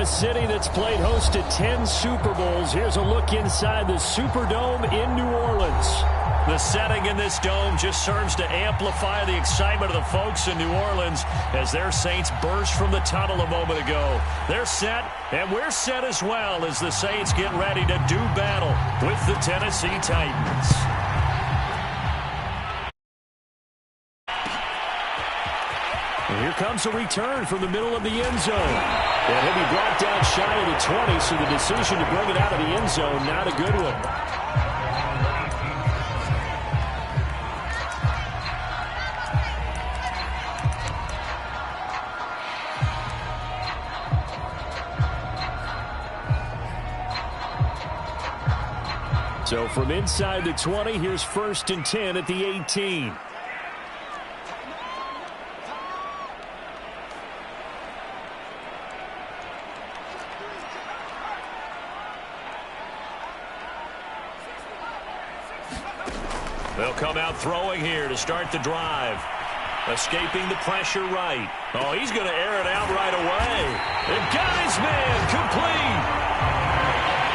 a city that's played host to 10 Super Bowls. Here's a look inside the Superdome in New Orleans. The setting in this dome just serves to amplify the excitement of the folks in New Orleans as their Saints burst from the tunnel a moment ago. They're set, and we're set as well as the Saints get ready to do battle with the Tennessee Titans. And here comes a return from the middle of the end zone. And he'll be brought down shy of the 20, so the decision to bring it out of the end zone, not a good one. So from inside the 20, here's 1st and 10 at the 18. They'll come out throwing here to start the drive. Escaping the pressure right. Oh, he's going to air it out right away. And got his man complete.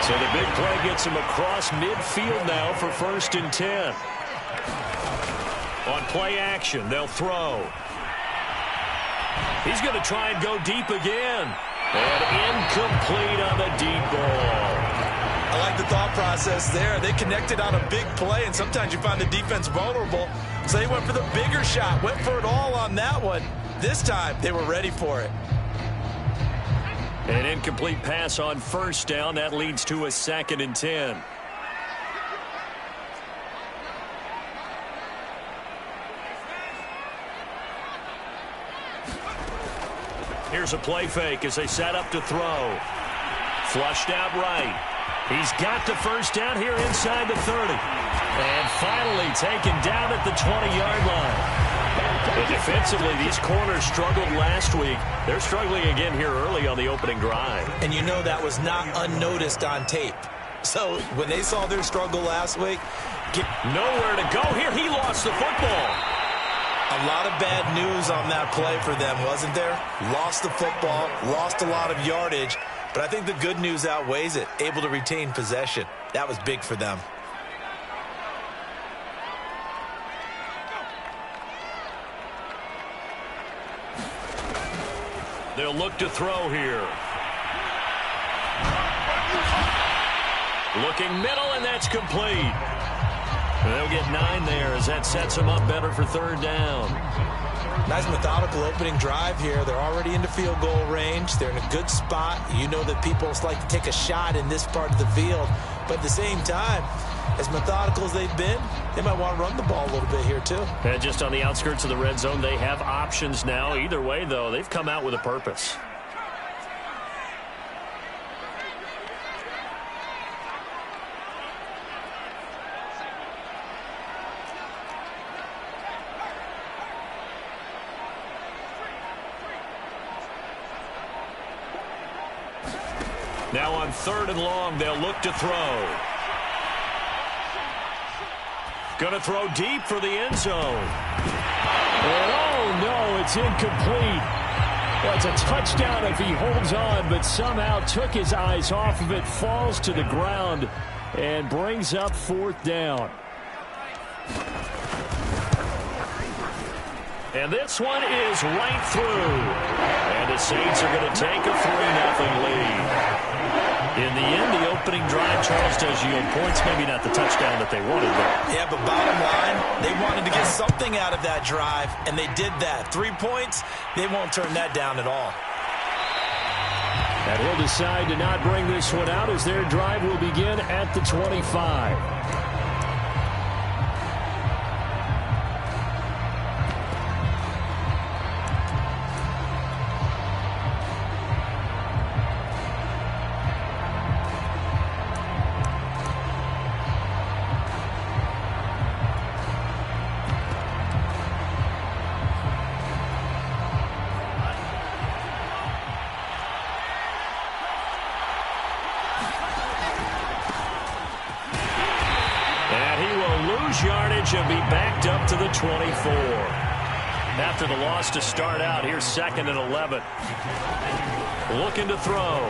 So the big play gets him across midfield now for 1st and 10. On play action, they'll throw. He's going to try and go deep again. And incomplete on the deep ball. I like the thought process there. They connected on a big play, and sometimes you find the defense vulnerable. So they went for the bigger shot, went for it all on that one. This time, they were ready for it. An incomplete pass on 1st down. That leads to a 2nd and 10. Here's a play fake as they set up to throw. Flushed out right. He's got the 1st down here inside the 30. And finally taken down at the 20-yard line. And defensively, these corners struggled last week. They're struggling again here early on the opening drive. And you know that was not unnoticed on tape. So when they saw their struggle last week, nowhere to go here. He lost the football. A lot of bad news on that play for them, wasn't there? Lost the football, lost a lot of yardage. But I think the good news outweighs it. Able to retain possession. That was big for them. They'll look to throw here. Looking middle, and that's complete. They'll get 9 there as that sets them up better for 3rd down. Nice methodical opening drive here. They're already into field goal range. They're in a good spot. You know that people like to take a shot in this part of the field. But at the same time, as methodical as they've been, they might want to run the ball a little bit here too. And just on the outskirts of the red zone, they have options now. Either way, though, they've come out with a purpose. Now on 3rd and long, they'll look to throw. Going to throw deep for the end zone. And oh no, it's incomplete. Well, it's a touchdown if he holds on, but somehow took his eyes off of it, falls to the ground, and brings up 4th down. And this one is right through. And the Saints are going to take a 3-0 lead. In the end, the opening drive, Charles, does yield points. Maybe not the touchdown that they wanted, but yeah, but bottom line, they wanted to get something out of that drive, and they did that. 3 points, they won't turn that down at all. And he'll decide to not bring this one out as their drive will begin at the 25. Yardage and be backed up to the 24. after the loss to start out. Here's 2nd and 11. Looking to throw.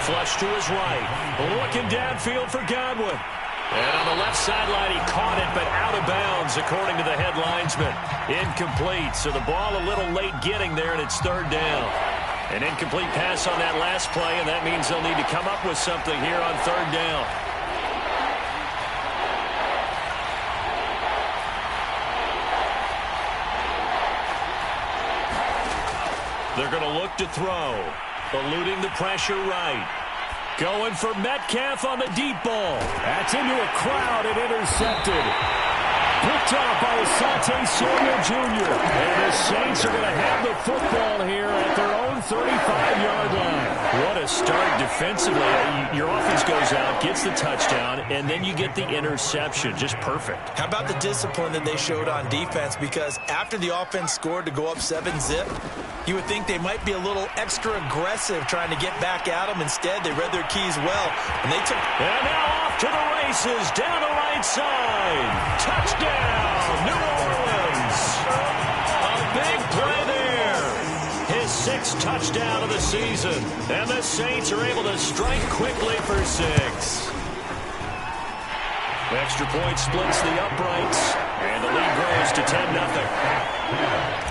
Flush to his right. Looking downfield for Godwin. And on the left sideline, he caught it, but out of bounds, according to the head linesman. Incomplete. So the ball a little late getting there, and it's 3rd down. An incomplete pass on that last play, and that means they'll need to come up with something here on 3rd down. They're going to look to throw. Eluding the pressure right. Going for Metcalf on the deep ball. That's into a crowd and intercepted. Picked off by Asante Samuel Jr. And the Saints are going to have the football here at their own 35-yard line. What a start defensively. Your offense goes out, gets the touchdown, and then you get the interception. Just perfect. How about the discipline that they showed on defense? Because after the offense scored to go up 7-zip, you would think they might be a little extra aggressive trying to get back at them. Instead, they read their keys well, and they took... And now off to the races, down the right side. Touchdown, New Orleans. A big play there. His 6th touchdown of the season. And the Saints are able to strike quickly for 6. Extra point splits the uprights, and the lead grows to 10-0.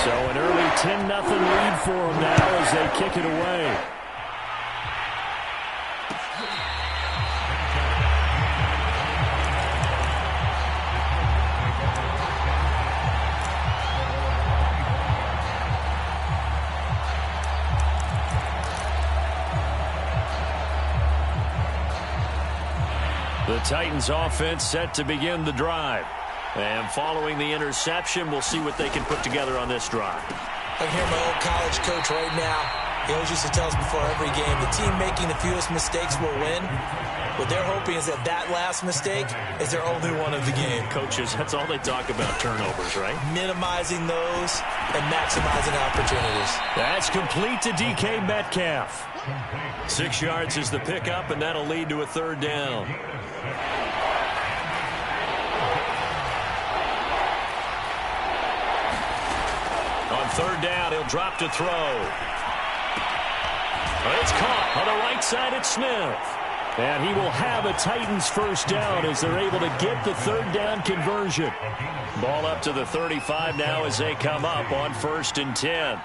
So an early 10-0 lead for them now as they kick it away. The Titans offense set to begin the drive. And following the interception, we'll see what they can put together on this drive. I can hear my old college coach right now. He always used to tell us before every game, the team making the fewest mistakes will win. What they're hoping is that last mistake is their only one of the game. Coaches, that's all they talk about, turnovers, right? Minimizing those and maximizing opportunities. That's complete to DK Metcalf. 6 yards is the pickup, and that'll lead to a 3rd down. On 3rd down, he'll drop to throw. It's caught on the right side at Smith. And he will have a Titans 1st down as they're able to get the 3rd down conversion. Ball up to the 35 now as they come up on 1st and 10.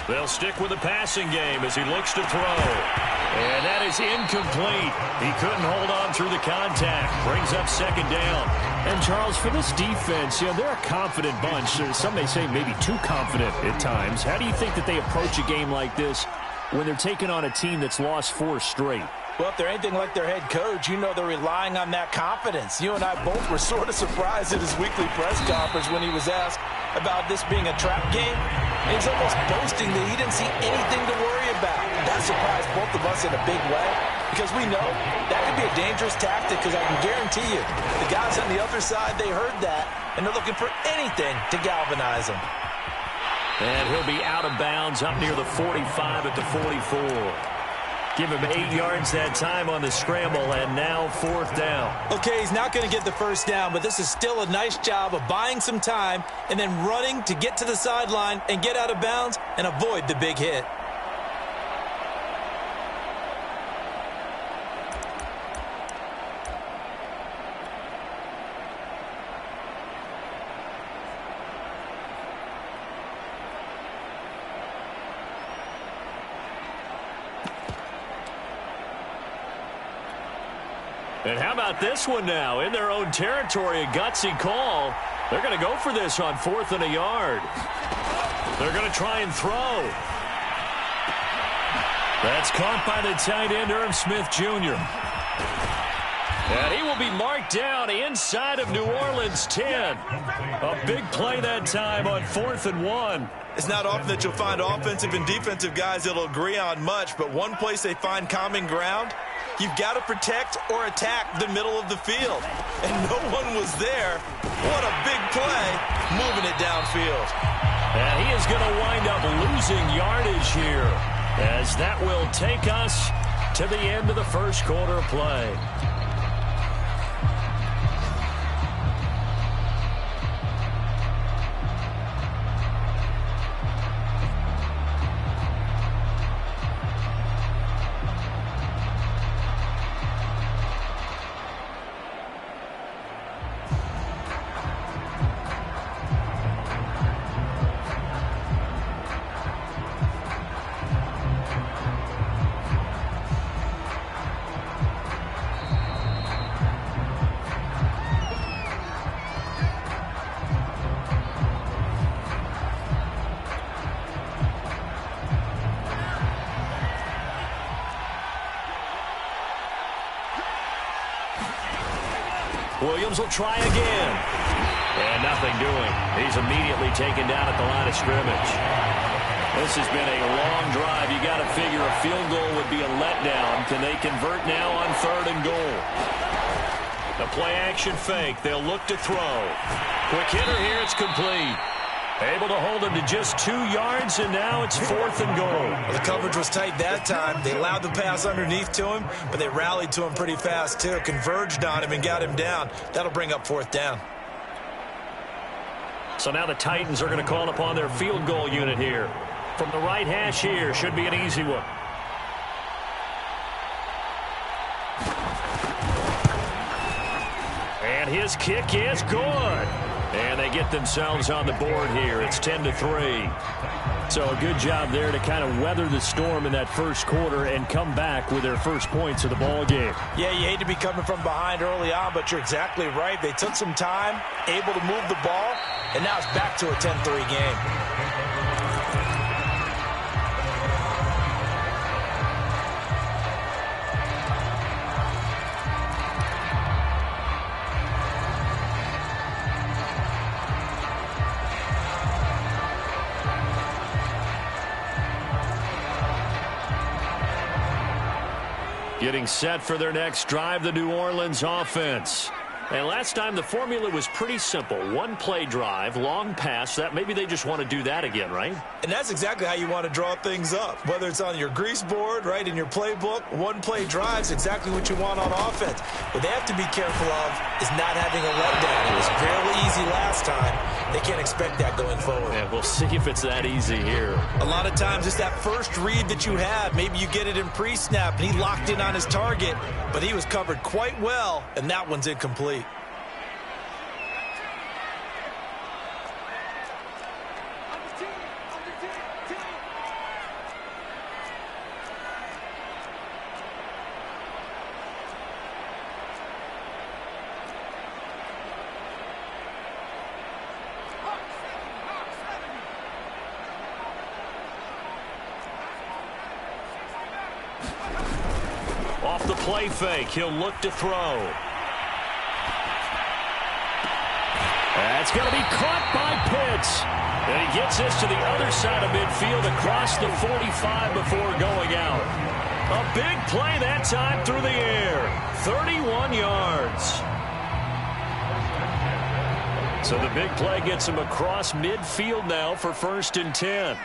They'll stick with the passing game as he looks to throw. And that is incomplete. He couldn't hold on through the contact. Brings up 2nd down. And, Charles, for this defense, they're a confident bunch. Some may say maybe too confident at times. How do you think that they approach a game like this when they're taking on a team that's lost 4 straight? Well, if they're anything like their head coach, you know they're relying on that confidence. You and I both were sort of surprised at his weekly press conference when he was asked about this being a trap game. And he's almost boasting that he didn't see anything to worry about. That surprised both of us in a big way because we know that could be a dangerous tactic because I can guarantee you the guys on the other side, they heard that, and they're looking for anything to galvanize them. And he'll be out of bounds up near the 45 at the 44. Give him 8 yards that time on the scramble, and now 4th down. Okay, he's not going to get the 1st down, but this is still a nice job of buying some time and then running to get to the sideline and get out of bounds and avoid the big hit. And how about this one now? In their own territory, a gutsy call. They're going to go for this on 4th and a yard. They're going to try and throw. That's caught by the tight end, Irv Smith Jr. And he will be marked down inside of New Orleans 10. A big play that time on 4th and 1. It's not often that you'll find offensive and defensive guys that'll agree on much, but one place they find common ground, you've got to protect or attack the middle of the field. And no one was there. What a big play, moving it downfield. And he is going to wind up losing yardage here, as that will take us to the end of the 1st quarter of play. Williams will try again. And nothing doing. He's immediately taken down at the line of scrimmage. This has been a long drive. You got to figure a field goal would be a letdown. Can they convert now on 3rd and goal? The play action fake. They'll look to throw. Quick hitter here. It's complete. Able to hold him to just 2 yards, and now it's 4th and goal. Well, the coverage was tight that time. They allowed the pass underneath to him, but they rallied to him pretty fast, too. Converged on him and got him down. That'll bring up 4th down. So now the Titans are going to call upon their field goal unit here. From the right hash here, should be an easy one. And his kick is good. And they get themselves on the board here. It's 10-3. So a good job there to kind of weather the storm in that first quarter and come back with their first points of the ball game. Yeah, you hate to be coming from behind early on, but you're exactly right. They took some time, able to move the ball, and now it's back to a 10-3 game. Getting set for their next drive, the New Orleans offense. And last time the formula was pretty simple. 1-play drive, long pass. That maybe they just want to do that again, right? And that's exactly how you want to draw things up. Whether it's on your grease board, right, in your playbook, 1-play drive is exactly what you want on offense. What they have to be careful of is not having a letdown. It was fairly easy last time. They can't expect that going forward. Yeah, we'll see if it's that easy here. A lot of times it's that first read that you have. Maybe you get it in pre-snap, and he locked in on his target, but he was covered quite well, and that one's incomplete. Off the play fake, he'll look to throw. That's going to be caught by Pitts. And he gets this to the other side of midfield across the 45 before going out. A big play that time through the air. 31 yards. So the big play gets him across midfield now for 1st and 10.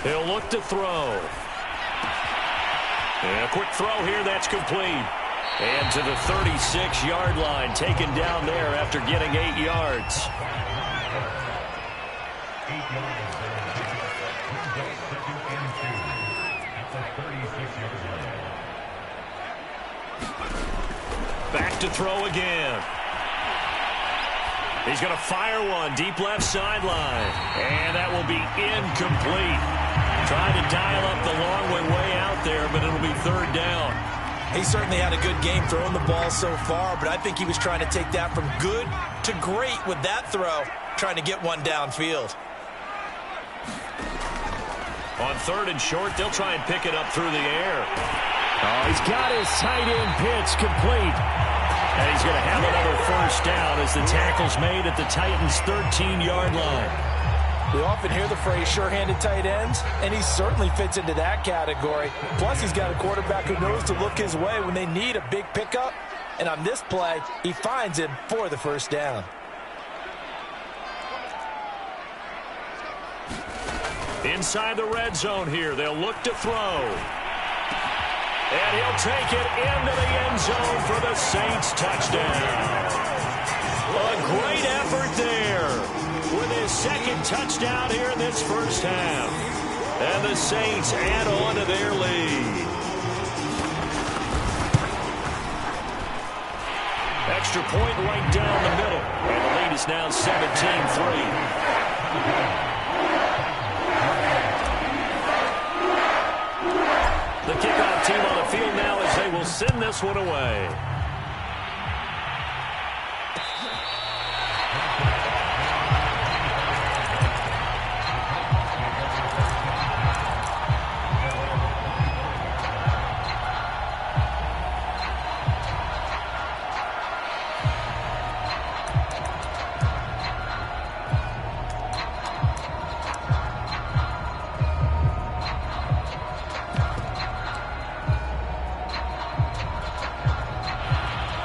He'll look to throw. And a quick throw here, that's complete. And to the 36-yard line, taken down there after getting 8 yards. Back to throw again. He's going to fire one deep left sideline. And that will be incomplete. Trying to dial up the long way out there, but it'll be 3rd down. He certainly had a good game throwing the ball so far, but I think he was trying to take that from good to great with that throw, trying to get one downfield. On 3rd and short, they'll try and pick it up through the air. Oh, he's got his tight end pitch complete. And he's going to have another 1st down as the tackle's made at the Titans' 13-yard line. We often hear the phrase sure-handed tight ends, and he certainly fits into that category. Plus, he's got a quarterback who knows to look his way when they need a big pickup. And on this play, he finds him for the 1st down. Inside the red zone here, they'll look to throw. And he'll take it into the end zone for the Saints touchdown. A great effort there. With his 2nd touchdown here in this first half. And the Saints add on to their lead. Extra point right down the middle. And the lead is now 17-3. The kickoff team on the field now as they will send this one away.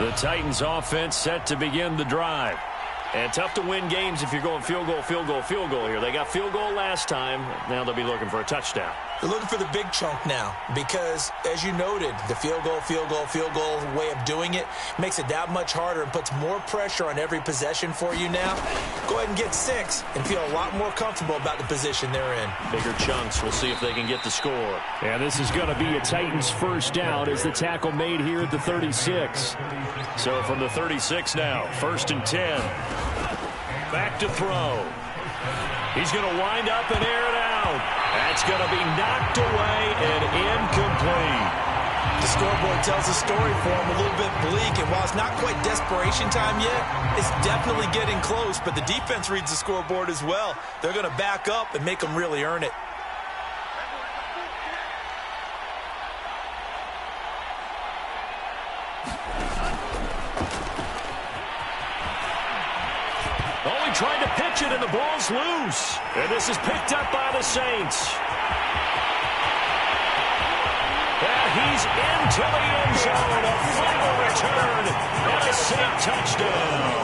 The Titans offense set to begin the drive. And tough to win games if you're going field goal, field goal, field goal here. They got field goal last time. Now they'll be looking for a touchdown. They're looking for the big chunk now because, as you noted, the field goal, field goal, field goal way of doing it makes it that much harder and puts more pressure on every possession for you now. Go ahead and get 6 and feel a lot more comfortable about the position they're in. Bigger chunks. We'll see if they can get the score. And this is going to be a Titans first down as the tackle made here at the 36. So from the 36 now, 1st and 10. Back to throw. He's going to wind up and air it out. That's going to be knocked away and incomplete. The scoreboard tells a story for him, a little bit bleak, and while it's not quite desperation time yet, it's definitely getting close, but the defense reads the scoreboard as well. They're going to back up and make them really earn it. Trying to pitch it, and the ball's loose. And this is picked up by the Saints. And he's into the end zone. A final return and a Saint touchdown.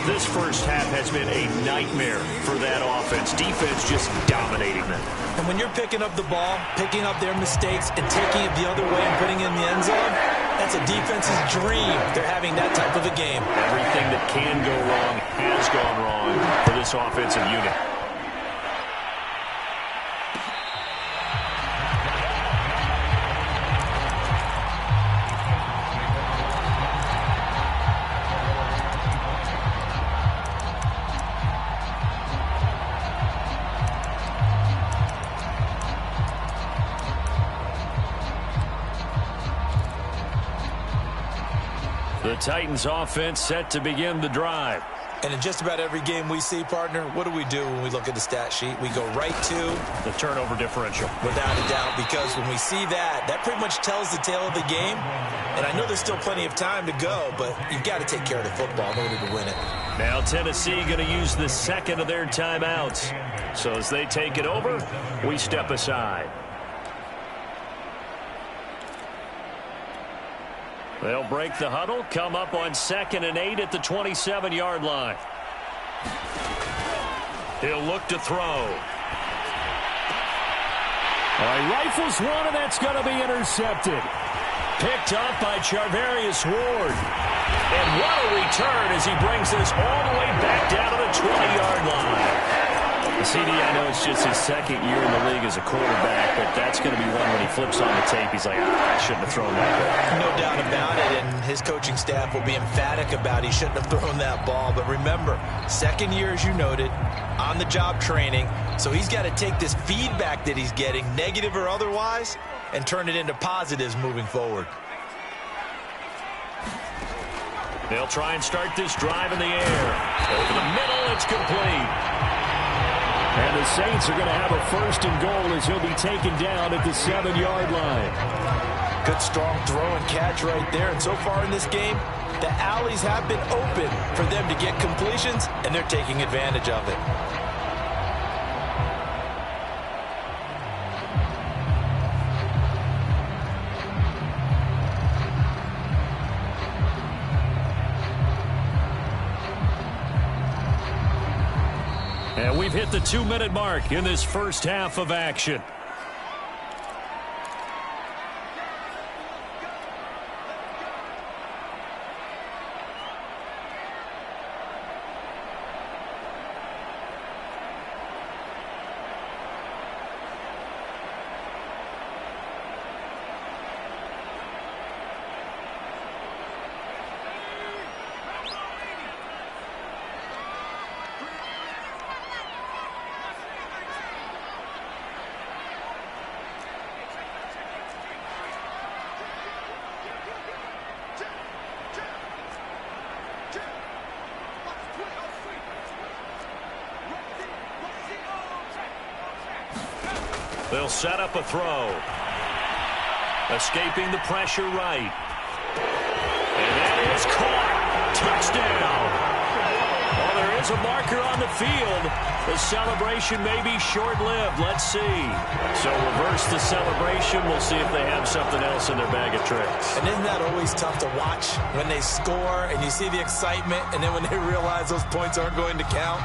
This first half has been a nightmare for that offense. Defense just dominating them. And when you're picking up the ball, picking up their mistakes, and taking it the other way and putting it in the end zone, that's a defense's dream. They're having that type of a game. Everything that can go wrong has gone wrong for this offensive unit. The Titans offense set to begin the drive. And in just about every game we see, partner, what do we do when we look at the stat sheet? We go right to the turnover differential. Without a doubt, because when we see that, that pretty much tells the tale of the game. And I know there's still plenty of time to go, but you've got to take care of the football in order to win it. Now Tennessee going to use the second of their timeouts. So as they take it over, we step aside. They'll break the huddle, come up on 2nd and 8 at the 27-yard line. He'll look to throw. All right, rifles one, and that's going to be intercepted. Picked up by Charvarius Ward. And what a return as he brings this all the way back down to the 20-yard line. CD, I know it's just his 2nd year in the league as a quarterback, but that's going to be one when he flips on the tape. He's like, I shouldn't have thrown that ball. No doubt about it, and his coaching staff will be emphatic about he shouldn't have thrown that ball. But remember, 2nd year, as you noted, on-the-job training, so he's got to take this feedback that he's getting, negative or otherwise, and turn it into positives moving forward. They'll try and start this drive in the air. Over the middle, it's complete. And the Saints are going to have a 1st and goal as he'll be taken down at the 7-yard line. Good, strong throw and catch right there. And so far in this game, the alleys have been open for them to get completions, and they're taking advantage of it. And we've hit the 2-minute mark in this first half of action. They'll set up a throw. Escaping the pressure right. And that is caught. Touchdown. Well, there There's a marker on the field. The celebration may be short-lived. Let's see. So reverse the celebration. We'll see if they have something else in their bag of tricks. And isn't that always tough to watch when they score and you see the excitement, and then when they realize those points aren't going to count?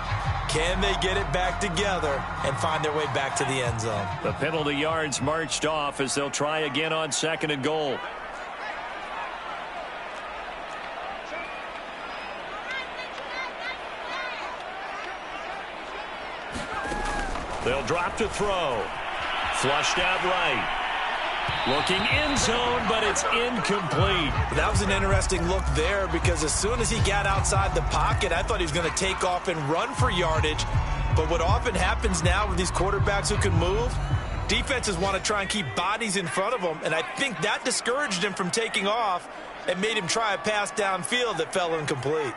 Can they get it back together and find their way back to the end zone? The penalty yards marched off as they'll try again on 2nd and goal. They'll drop to throw. Flushed out right. Looking end zone, but it's incomplete. That was an interesting look there because as soon as he got outside the pocket, I thought he was going to take off and run for yardage. But what often happens now with these quarterbacks who can move, defenses want to try and keep bodies in front of them, and I think that discouraged him from taking off and made him try a pass downfield that fell incomplete.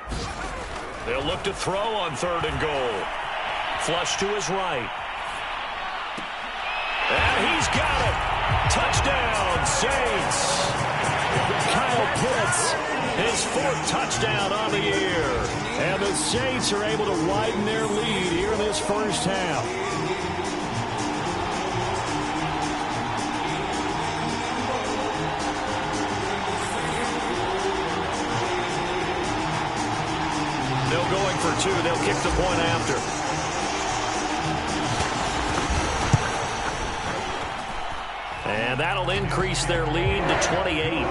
They'll look to throw on 3rd and goal. Flush to his right. And he's got it. Touchdown, Saints. Kyle Pitts, his 4th touchdown on the year. And the Saints are able to widen their lead here in this first half. They're going for 2. They'll kick the point after. And that'll increase their lead to 28.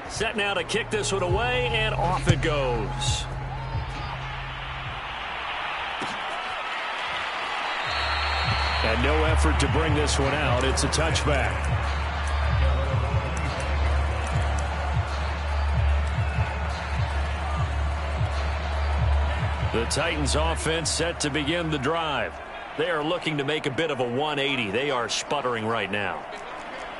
Set now to kick this one away, and off it goes. And no effort to bring this one out. It's a touchback. The Titans offense set to begin the drive. They are looking to make a bit of a 180. They are sputtering right now.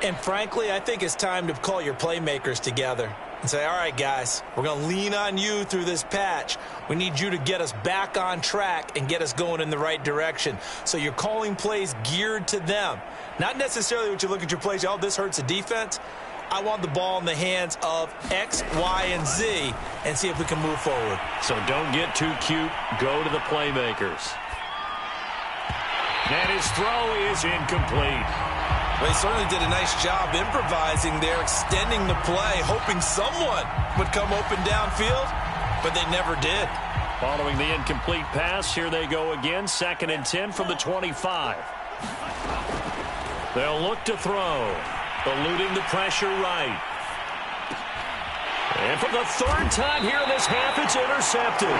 And frankly, I think it's time to call your playmakers together and say, all right, guys, we're going to lean on you through this patch. We need you to get us back on track and get us going in the right direction. So you're calling plays geared to them. Not necessarily what you look at your plays, oh, this hurts the defense. I want the ball in the hands of X, Y, and Z and see if we can move forward. So don't get too cute. Go to the playmakers. And his throw is incomplete. Well, he certainly did a nice job improvising there, extending the play, hoping someone would come open downfield, but they never did. Following the incomplete pass, here they go again. 2nd and 10 from the 25. They'll look to throw. Eluding the pressure right. And for the 3rd time here in this half, it's intercepted.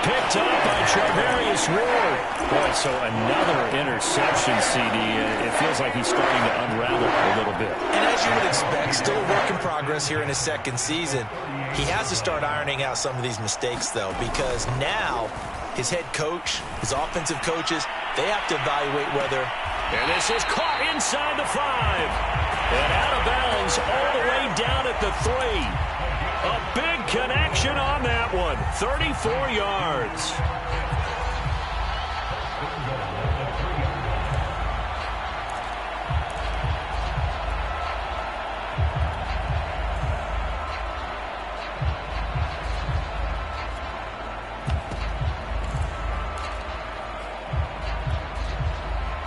Picked up by Charvarius Ward. Boy, so another interception, CD. It feels like he's starting to unravel a little bit. And as you would expect, still a work in progress here in his 2nd season. He has to start ironing out some of these mistakes, though, because now his head coach, his offensive coaches, they have to evaluate whether... And this is caught inside the 5. And out of bounds all the way down at the 3. A big connection on that one. 34 yards.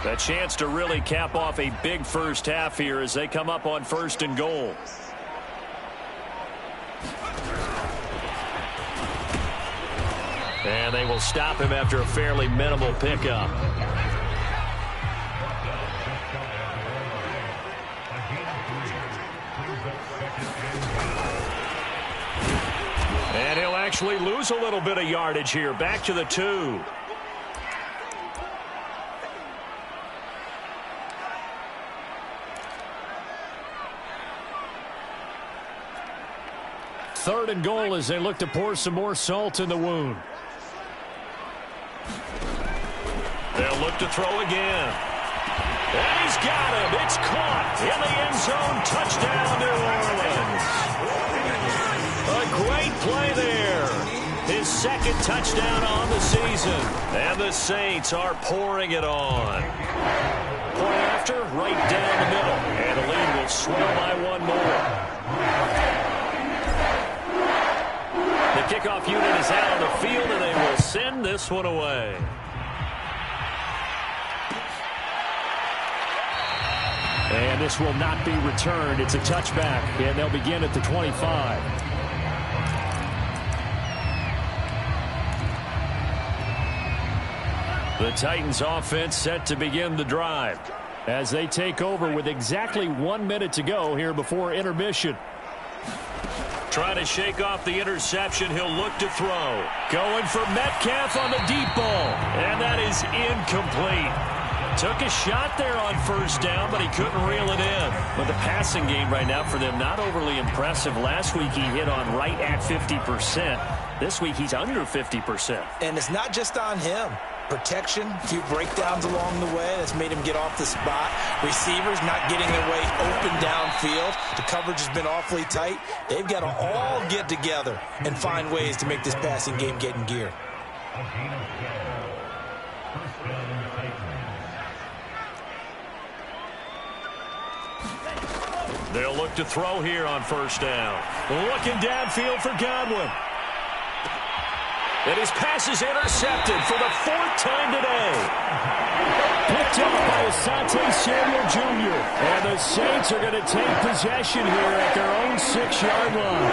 A chance to really cap off a big first half here as they come up on 1st and goal. And they will stop him after a fairly minimal pickup. And he'll actually lose a little bit of yardage here. Back to the 2. Third and goal as they look to pour some more salt in the wound. They'll look to throw again. And he's got him. It's caught in the end zone. Touchdown, New Orleans. A great play there. His second touchdown on the season. And the Saints are pouring it on. Point after, right down the middle. And the lead will swell by one more. The kickoff unit is out on the field, and they will send this one away. And this will not be returned. It's a touchback, and they'll begin at the 25. The Titans offense set to begin the drive as they take over with exactly 1 minute to go here before intermission. Trying to shake off the interception. He'll look to throw. Going for Metcalf on the deep ball. And that is incomplete. Took a shot there on first down, but he couldn't reel it in. But the passing game right now for them, not overly impressive. Last week he hit on right at 50%. This week he's under 50%. And it's not just on him. Protection, a few breakdowns along the way. That's made him get off the spot. Receivers not getting their way open downfield. The coverage has been awfully tight. They've got to all get together and find ways to make this passing game get in gear. They'll look to throw here on first down. Looking downfield for Godwin. And his pass is intercepted for the 4th time today. Picked up by Asante Samuel Jr. And the Saints are going to take possession here at their own 6-yard line.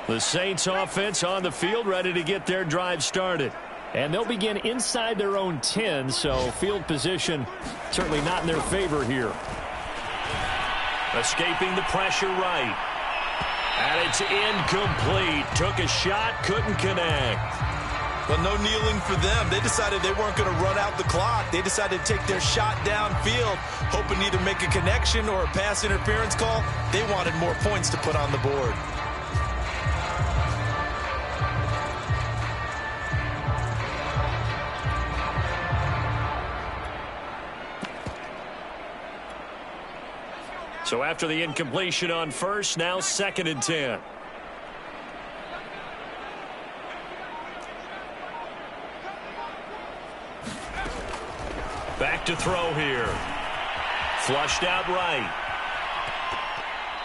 The Saints offense on the field, ready to get their drive started. And they'll begin inside their own 10, so field position certainly not in their favor here. Escaping the pressure right. And it's incomplete. Took a shot, couldn't connect. Well, no kneeling for them. They decided they weren't going to run out the clock. They decided to take their shot downfield, hoping to either make a connection or a pass interference call. They wanted more points to put on the board. So after the incompletion on first, now 2nd and 10. Back to throw here. Flushed out right.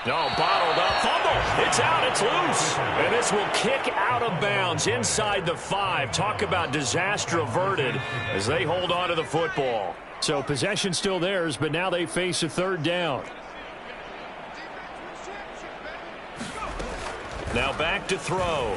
No, bottled up. Fumble. It's out. It's loose. And this will kick out of bounds inside the 5. Talk about disaster averted as they hold on to the football. So possession still theirs, but now they face a 3rd down. Now back to throw.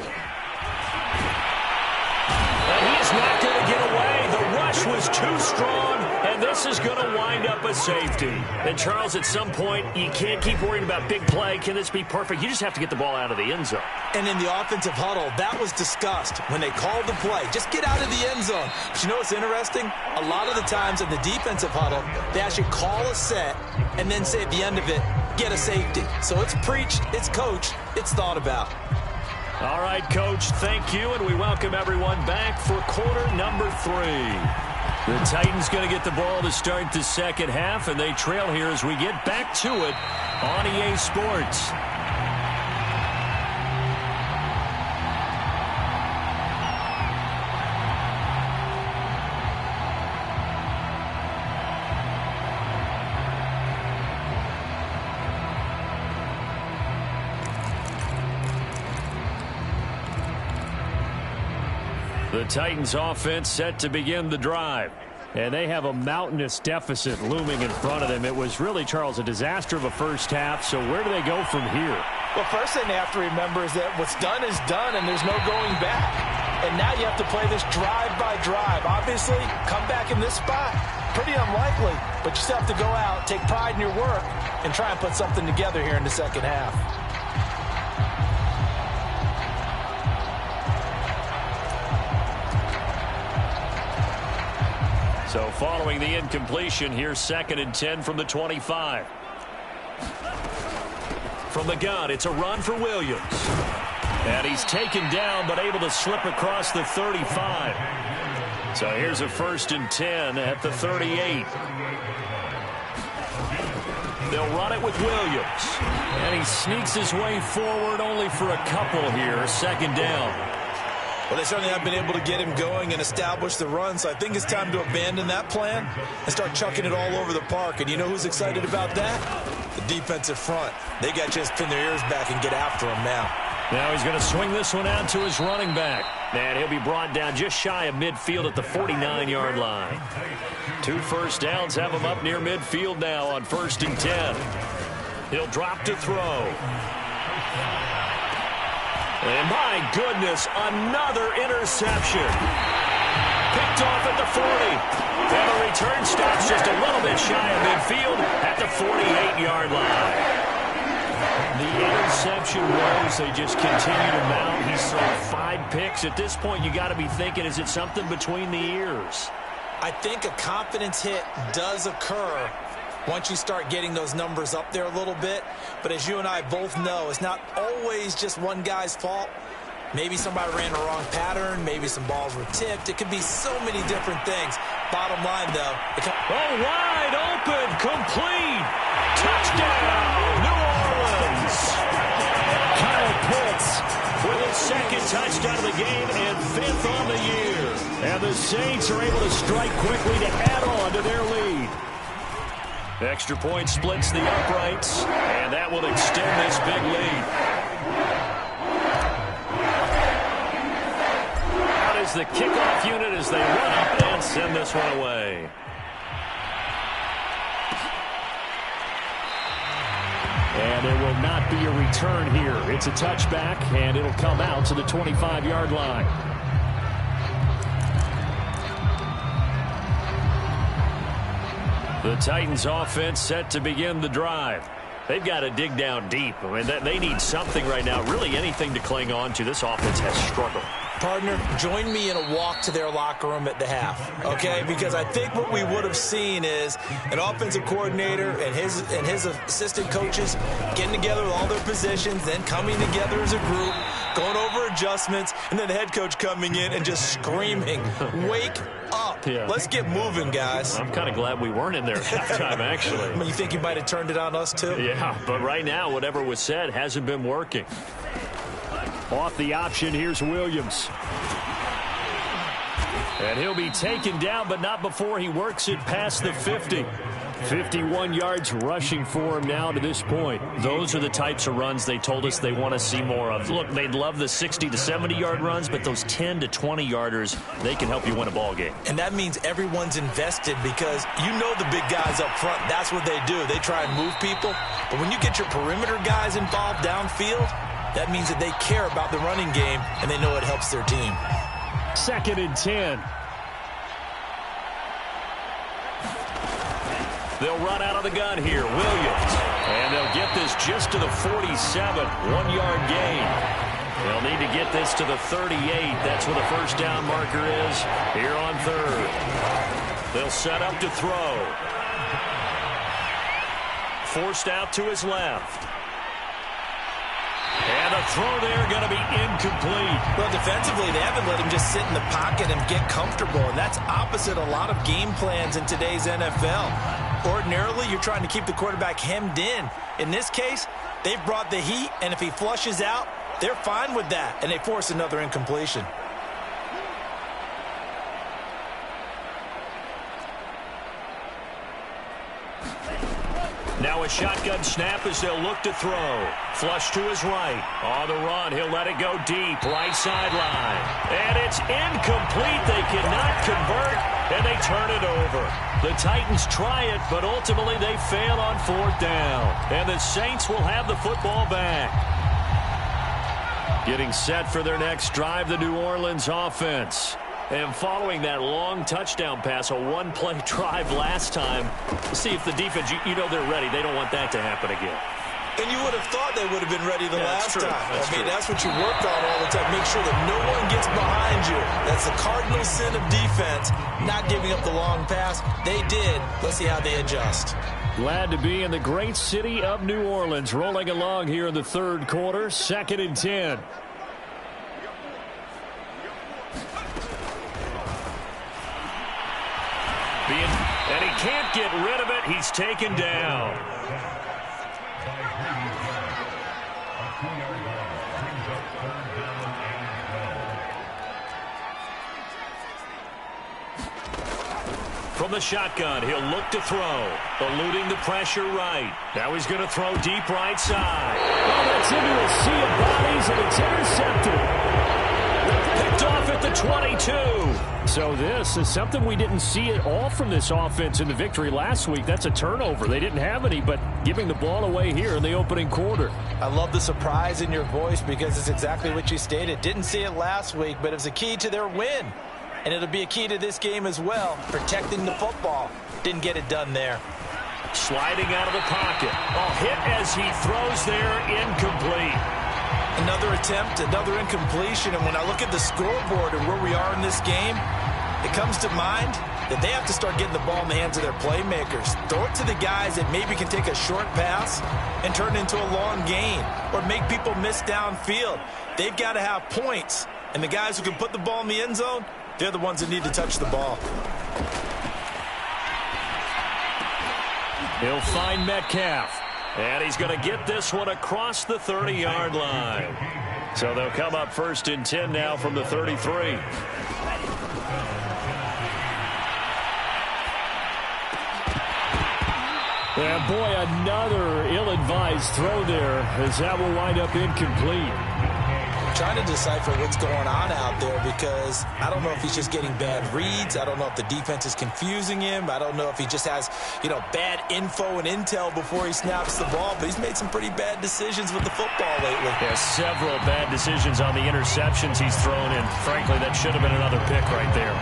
And he's not going to get away. The rush was too strong, and this is going to wind up a safety. And, Charles, at some point, you can't keep worrying about big play. Can this be perfect? You just have to get the ball out of the end zone. And in the offensive huddle, that was discussed when they called the play. Just get out of the end zone. But you know what's interesting? A lot of the times in the defensive huddle, they actually call a set and then say at the end of it, get a safety. So it's preached, it's coached, it's thought about. All right, Coach, thank you, and we welcome everyone back for quarter number 3. The Titans going to get the ball to start the second half, and they trail here as we get back to it on EA Sports. The Titans offense set to begin the drive. And they have a mountainous deficit looming in front of them. It was really, Charles, a disaster of a first half. So where do they go from here? Well, first thing they have to remember is that what's done is done, and there's no going back. And now you have to play this drive by drive. Obviously, come back in this spot, pretty unlikely. But you still have to go out, take pride in your work, and try and put something together here in the second half. So following the incompletion, here's 2nd and 10 from the 25. From the gun, it's a run for Williams. And he's taken down but able to slip across the 35. So here's a 1st and 10 at the 38. They'll run it with Williams. And he sneaks his way forward only for a couple here. 2nd down. Well, they certainly have been able to get him going and establish the run, so I think it's time to abandon that plan and start chucking it all over the park. And you know who's excited about that? The defensive front. They got to just pin their ears back and get after him now. Now he's going to swing this one out to his running back. And he'll be brought down just shy of midfield at the 49-yard line. 2 first downs have him up near midfield now on 1st and 10. He'll drop to throw. And my goodness, another interception. Picked off at the 40. And the return stops just a little bit shy of midfield at the 48-yard line. The interception woes, they just continue to mount. He's thrown 5 picks. At this point, you got to be thinking, is it something between the ears? I think a confidence hit does occur once you start getting those numbers up there a little bit. But as you and I both know, it's not always just one guy's fault. Maybe somebody ran the wrong pattern. Maybe some balls were tipped. It could be so many different things. Bottom line, though. Wide open, complete. Touchdown, New Orleans. Kyle Pitts with his 2nd touchdown of the game and 5th on the year. And the Saints are able to strike quickly to add on to their lead. Extra point splits the uprights, and that will extend this big lead. Out is the kickoff unit as they run up and send this one away. And there will not be a return here. It's a touchback, and it'll come out to the 25-yard line. The Titans offense set to begin the drive. They've got to dig down deep. I mean, they need something right now, really anything to cling on to. This offense has struggled. Partner, join me in a walk to their locker room at the half, okay? Because I think what we would have seen is an offensive coordinator and his assistant coaches getting together with all their positions, then coming together as a group, going over adjustments, and then the head coach coming in and just screaming, wake up. Yeah. Let's get moving, guys. I'm kind of glad we weren't in there at halftime, actually. I mean, you think you might have turned it on us, too? Yeah, but right now, whatever was said hasn't been working. Off the option, here's Williams. And he'll be taken down, but not before he works it past the 50. 51 yards rushing for him now to this point. Those are the types of runs they told us they want to see more of. Look, they'd love the 60 to 70-yard runs, but those 10 to 20-yarders, they can help you win a ball game. And that means everyone's invested because you know the big guys up front, that's what they do. They try and move people. But when you get your perimeter guys involved downfield, that means that they care about the running game, and they know it helps their team. 2nd and 10. They'll run out of the gun here. Williams. And they'll get this just to the 47. 1-yard gain. They'll need to get this to the 38. That's where the first down marker is here on 3rd. They'll set up to throw. Forced out to his left. And a throw there going to be incomplete. Well, defensively, they haven't let him just sit in the pocket and get comfortable, and that's opposite a lot of game plans in today's NFL. Ordinarily, you're trying to keep the quarterback hemmed in. In this case, they've brought the heat, and if he flushes out, they're fine with that, and they force another incompletion. Now a shotgun snap as they'll look to throw. Flush to his right. On the run, he'll let it go deep. Right sideline. And it's incomplete. They cannot convert, and they turn it over. The Titans try it, but ultimately they fail on 4th down. And the Saints will have the football back. Getting set for their next drive, the New Orleans offense. And following that long touchdown pass, a one-play drive last time, see if the defense, you know they're ready. They don't want that to happen again. And you would have thought they would have been ready the last time. That's what you work on all the time. Make sure that no one gets behind you. That's the cardinal sin of defense, not giving up the long pass. They did. Let's see how they adjust. Glad to be in the great city of New Orleans, rolling along here in the 3rd quarter, 2nd and 10. And he can't get rid of it. He's taken down. From the shotgun, he'll look to throw. Eluding the pressure right. Now he's going to throw deep right side. Oh, that's into a sea of bodies, and it's intercepted. Picked off at the 22. So this is something we didn't see at all from this offense in the victory last week. That's a turnover. They didn't have any, but giving the ball away here in the opening quarter. I love the surprise in your voice because it's exactly what you stated. Didn't see it last week, but it was a key to their win. And it'll be a key to this game as well, protecting the football. Didn't get it done there. Sliding out of the pocket. Oh, hit as he throws there, incomplete. Another attempt, another incompletion. And when I look at the scoreboard and where we are in this game, it comes to mind that they have to start getting the ball in the hands of their playmakers. Throw it to the guys that maybe can take a short pass and turn it into a long gain or make people miss downfield. They've got to have points. And the guys who can put the ball in the end zone, they're the ones that need to touch the ball. He'll find Metcalf. And he's going to get this one across the 30-yard line. So they'll come up 1st and 10 now from the 33. And boy, another ill-advised throw there as that will wind up incomplete. Trying to decipher what's going on out there because I don't know if he's just getting bad reads. I don't know if the defense is confusing him. I don't know if he just has, bad info and intel before he snaps the ball. But he's made some pretty bad decisions with the football lately. Yeah, several bad decisions on the interceptions he's thrown in. Frankly, that should have been another pick right there.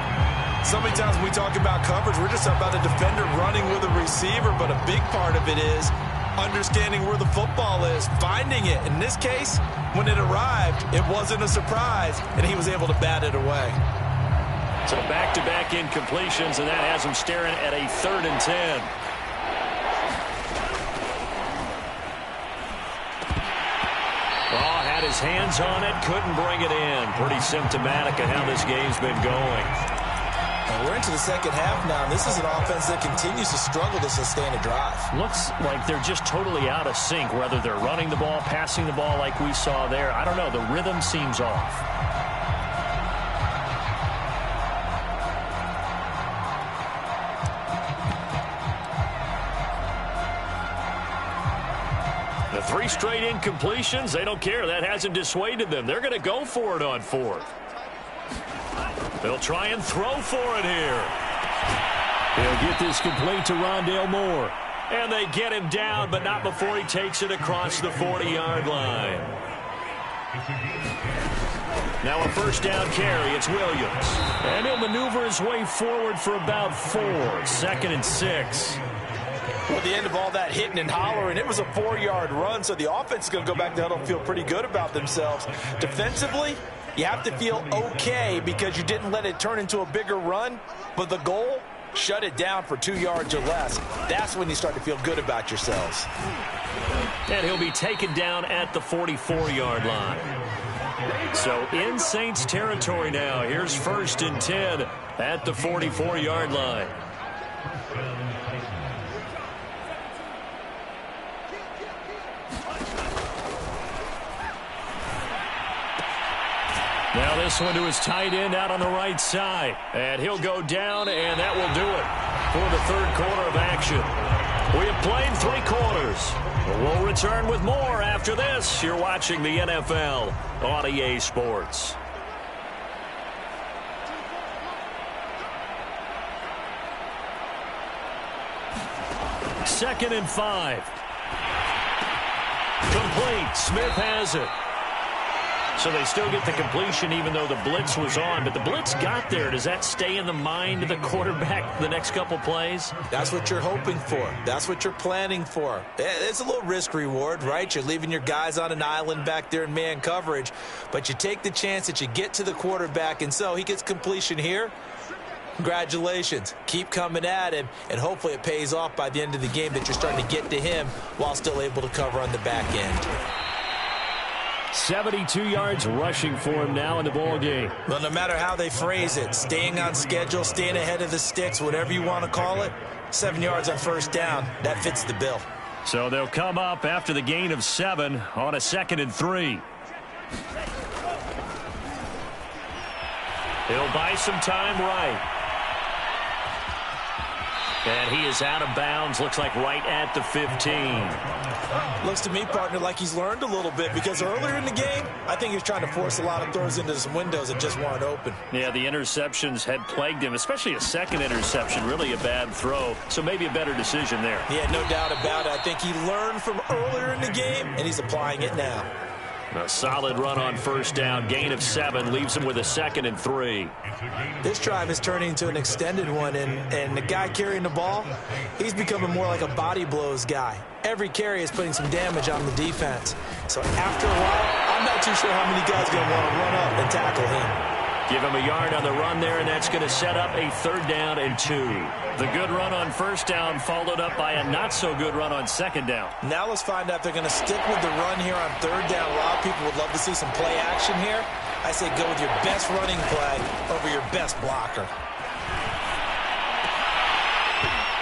So many times when we talk about coverage, we're just about a defender running with a receiver. But a big part of it is understanding where the football is, finding it. In this case, when it arrived, it wasn't a surprise, and he was able to bat it away. So back-to-back incompletions, and that has him staring at a 3rd and 10. Oh, had his hands on it, couldn't bring it in. Pretty symptomatic of how this game's been going. And we're into the second half now, and this is an offense that continues to struggle to sustain a drive. Looks like they're just totally out of sync, whether they're running the ball, passing the ball like we saw there. I don't know. The rhythm seems off. The 3 straight incompletions, they don't care. That hasn't dissuaded them. They're going to go for it on 4th. They'll try and throw for it here. They'll get this complete to Rondale Moore. And they get him down, but not before he takes it across the 40-yard line. Now a 1st down carry. It's Williams. And he'll maneuver his way forward for about 4. 2nd and 6. Well, at the end of all that hitting and hollering, it was a 4-yard run, so the offense is going to go back to huddle and feel pretty good about themselves. Defensively, you have to feel okay because you didn't let it turn into a bigger run, but the goal, shut it down for 2 yards or less. That's when you start to feel good about yourselves. And he'll be taken down at the 44-yard line. So in Saints territory now. Here's 1st and 10 at the 44-yard line. Now this one to his tight end out on the right side. And he'll go down, and that will do it for the 3rd quarter of action. We have played 3 quarters. We'll return with more after this. You're watching the NFL on EA Sports. Second and 5. Complete. Smith has it. So they still get the completion even though the blitz was on. But the blitz got there. Does that stay in the mind of the quarterback the next couple plays? That's what you're hoping for. That's what you're planning for. It's a little risk reward, right? You're leaving your guys on an island back there in man coverage. But you take the chance that you get to the quarterback. And so he gets completion here. Congratulations. Keep coming at him. And hopefully it pays off by the end of the game that you're starting to get to him while still able to cover on the back end. 72 yards rushing for him now in the ball game. Well, no matter how they phrase it, staying on schedule, staying ahead of the sticks, whatever you want to call it, 7 yards on first down, that fits the bill. So they'll come up after the gain of 7 on a 2nd and 3. He'll buy some time right. And he is out of bounds, looks like right at the 15. Looks to me, partner, like he's learned a little bit, because earlier in the game, I think he was trying to force a lot of throws into some windows that just weren't open. Yeah, the interceptions had plagued him, especially a second interception, really a bad throw. So maybe a better decision there. Yeah, no doubt about it. I think he learned from earlier in the game, and he's applying it now. A solid run on first down. Gain of 7 leaves him with a 2nd and 3. This drive is turning into an extended one, and the guy carrying the ball, he's becoming more like a body blows guy. Every carry is putting some damage on the defense. So after a while, I'm not too sure how many guys are going to want to run up and tackle him. Give him a yard on the run there, and that's going to set up a 3rd down and 2. The good run on first down followed up by a not-so-good run on 2nd down. Now let's find out if they're going to stick with the run here on 3rd down. A lot of people would love to see some play action here. I say go with your best running play over your best blocker.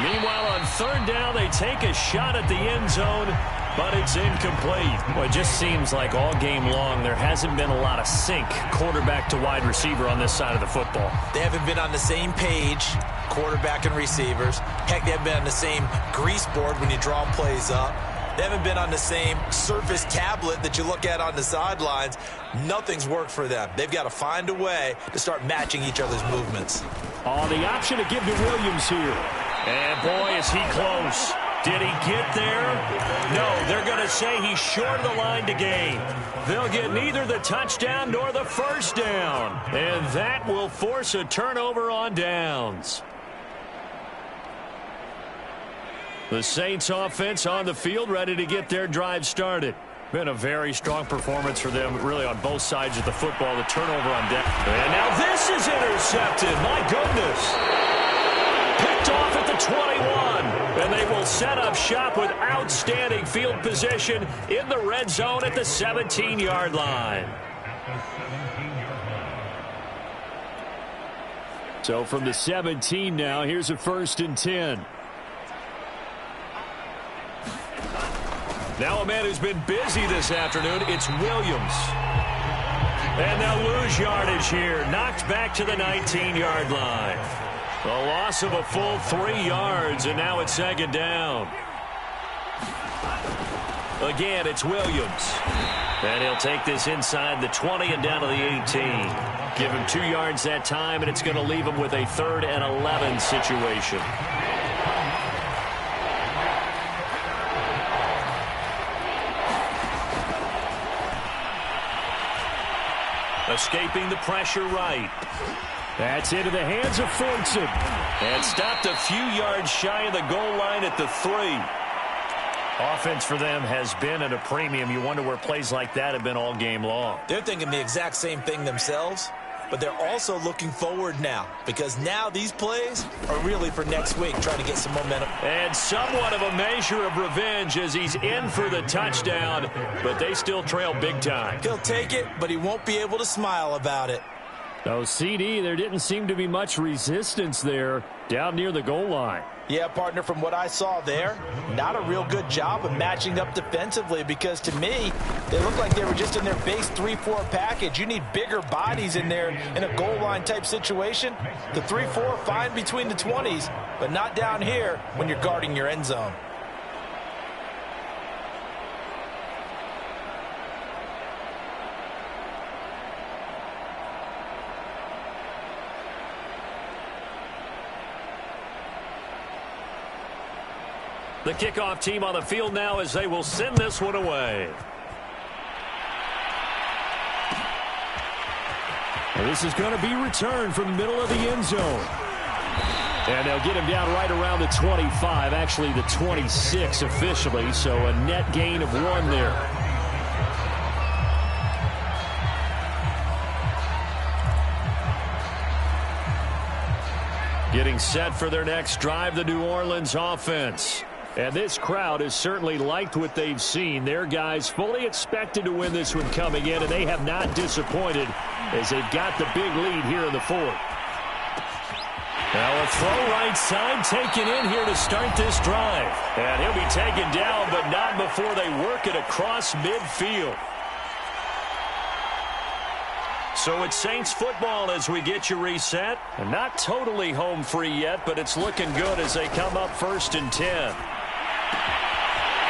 Meanwhile, on 3rd down, they take a shot at the end zone, but it's incomplete. Well, it just seems like all game long there hasn't been a lot of sync quarterback to wide receiver on this side of the football. They haven't been on the same page, quarterback and receivers. Heck, they haven't been on the same grease board when you draw plays up. They haven't been on the same Surface tablet that you look at on the sidelines. Nothing's worked for them. They've got to find a way to start matching each other's movements. Oh, the option to give to Williams here. And boy, is he close. Did he get there? No, they're going to say he's short of the line to gain. They'll get neither the touchdown nor the first down. And that will force a turnover on downs. The Saints offense on the field, ready to get their drive started. Been a very strong performance for them, really, on both sides of the football. The turnover on down. And now this is intercepted. My goodness. Picked off at the 21. And they will set up shop with outstanding field position in the red zone at the 17-yard line. So from the 17 now, here's a 1st and 10. Now a man who's been busy this afternoon, it's Williams. And they'll lose yardage here. Knocked back to the 19-yard line. A loss of a full 3 yards, and now it's 2nd down. Again, it's Williams. And he'll take this inside the 20 and down to the 18. Give him 2 yards that time, and it's going to leave him with a 3rd and 11 situation. Escaping the pressure right. That's into the hands of Fortson. And stopped a few yards shy of the goal line at the 3. Offense for them has been at a premium. You wonder where plays like that have been all game long. They're thinking the exact same thing themselves, but they're also looking forward now, because now these plays are really for next week, trying to get some momentum. And somewhat of a measure of revenge as he's in for the touchdown, but they still trail big time. He'll take it, but he won't be able to smile about it. Oh, CD, there didn't seem to be much resistance there down near the goal line. Yeah, partner, from what I saw there, not a real good job of matching up defensively, because to me, they looked like they were just in their base 3-4 package. You need bigger bodies in there in a goal line type situation. The 3-4, fine between the 20s, but not down here when you're guarding your end zone. The kickoff team on the field now as they will send this one away. Well, this is going to be returned from the middle of the end zone. And they'll get him down right around the 25, actually the 26 officially, so a net gain of 1 there. Getting set for their next drive, the New Orleans offense. And this crowd has certainly liked what they've seen. Their guys fully expected to win this one coming in, and they have not disappointed as they've got the big lead here in the fourth. Now a throw right side taken in here to start this drive. And he'll be taken down, but not before they work it across midfield. So it's Saints football as we get you reset. And not totally home free yet, but it's looking good as they come up 1st and 10.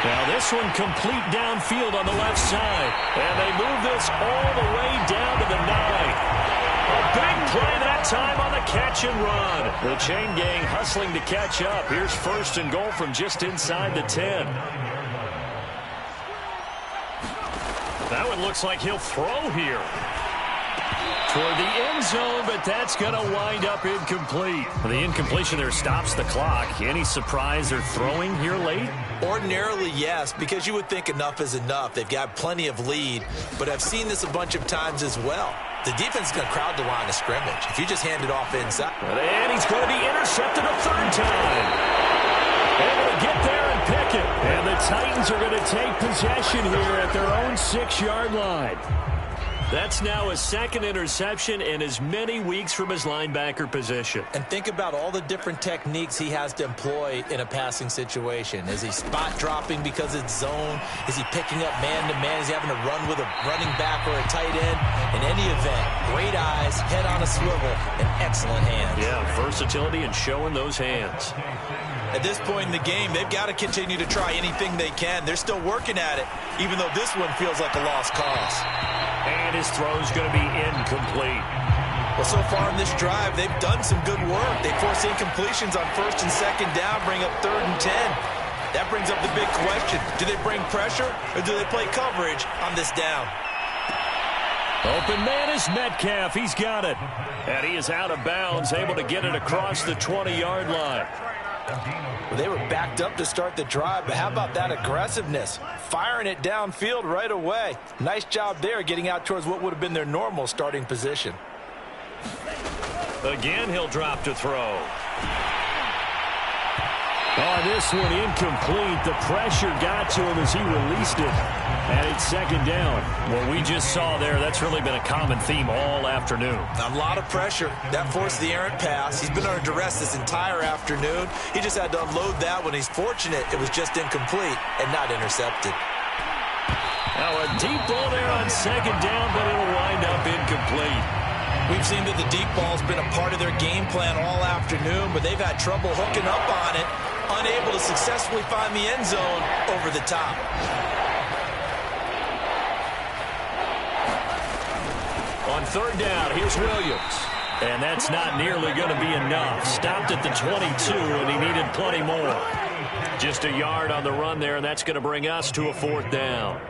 Now this one complete downfield on the left side. And they move this all the way down to the 9. A big play that time on the catch and run. The chain gang hustling to catch up. Here's 1st and goal from just inside the 10. That one looks like he'll throw here toward the end zone, but that's going to wind up incomplete. The incompletion there stops the clock. Any surprise they're throwing here late? Ordinarily, yes, because you would think enough is enough. They've got plenty of lead, but I've seen this a bunch of times as well. The defense is going to crowd the line of scrimmage. If you just hand it off inside. And he's going to be intercepted a 3rd time. Able to get there and pick it. And the Titans are going to take possession here at their own 6-yard line. That's now a 2nd interception in as many weeks from his linebacker position. And think about all the different techniques he has to employ in a passing situation. Is he spot dropping because it's zone? Is he picking up man-to-man? Is he having to run with a running back or a tight end? In any event, great eyes, head on a swivel, and excellent hands. Yeah, versatility and showing those hands. At this point in the game, they've got to continue to try anything they can. They're still working at it, even though this one feels like a lost cause. And his throw's going to be incomplete. Well, so far in this drive, they've done some good work. They force incompletions on 1st and 2nd down, bring up 3rd and 10. That brings up the big question. Do they bring pressure, or do they play coverage on this down? Open man is Metcalf. He's got it. And he is out of bounds, able to get it across the 20-yard line. Well, they were backed up to start the drive, but how about that aggressiveness? Firing it downfield right away. Nice job there getting out towards what would have been their normal starting position. Again, he'll drop to throw. Oh, this one incomplete. The pressure got to him as he released it. And it's 2nd down. What we just saw there, that's really been a common theme all afternoon. A lot of pressure. That forced the errant pass. He's been under duress this entire afternoon. He just had to unload that one. He's fortunate it was just incomplete and not intercepted. Now a deep ball there on 2nd down, but it'll wind up incomplete. We've seen that the deep ball's been a part of their game plan all afternoon, but they've had trouble hooking up on it, unable to successfully find the end zone over the top. On 3rd down, here's Williams. And that's not nearly going to be enough. Stopped at the 22, and he needed plenty more. Just a yard on the run there, and that's going to bring us to a 4th down.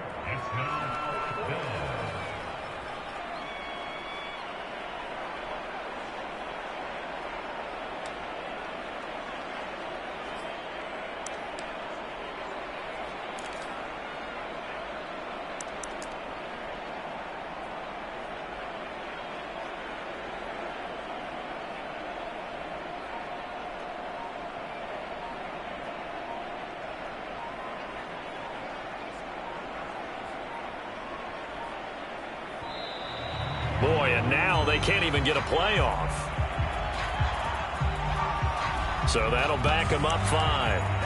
Boy, and now they can't even get a playoff. So that'll back them up 5.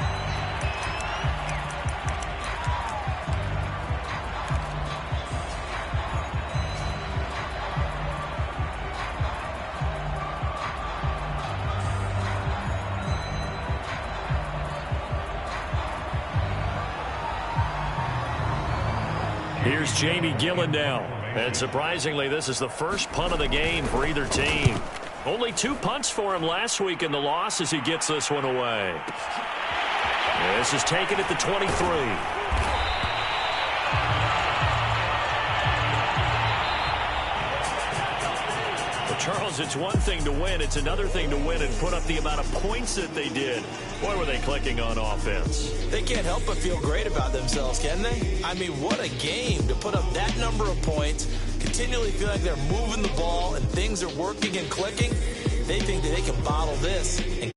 Here's Jamie Gillen. And surprisingly, this is the first punt of the game for either team. Only 2 punts for him last week in the loss as he gets this one away. This is taken at the 23. Charles, it's one thing to win. It's another thing to win and put up the amount of points that they did. Boy, were they clicking on offense. They can't help but feel great about themselves, can they? I mean, what a game to put up that number of points, continually feel like they're moving the ball and things are working and clicking. They think that they can bottle this and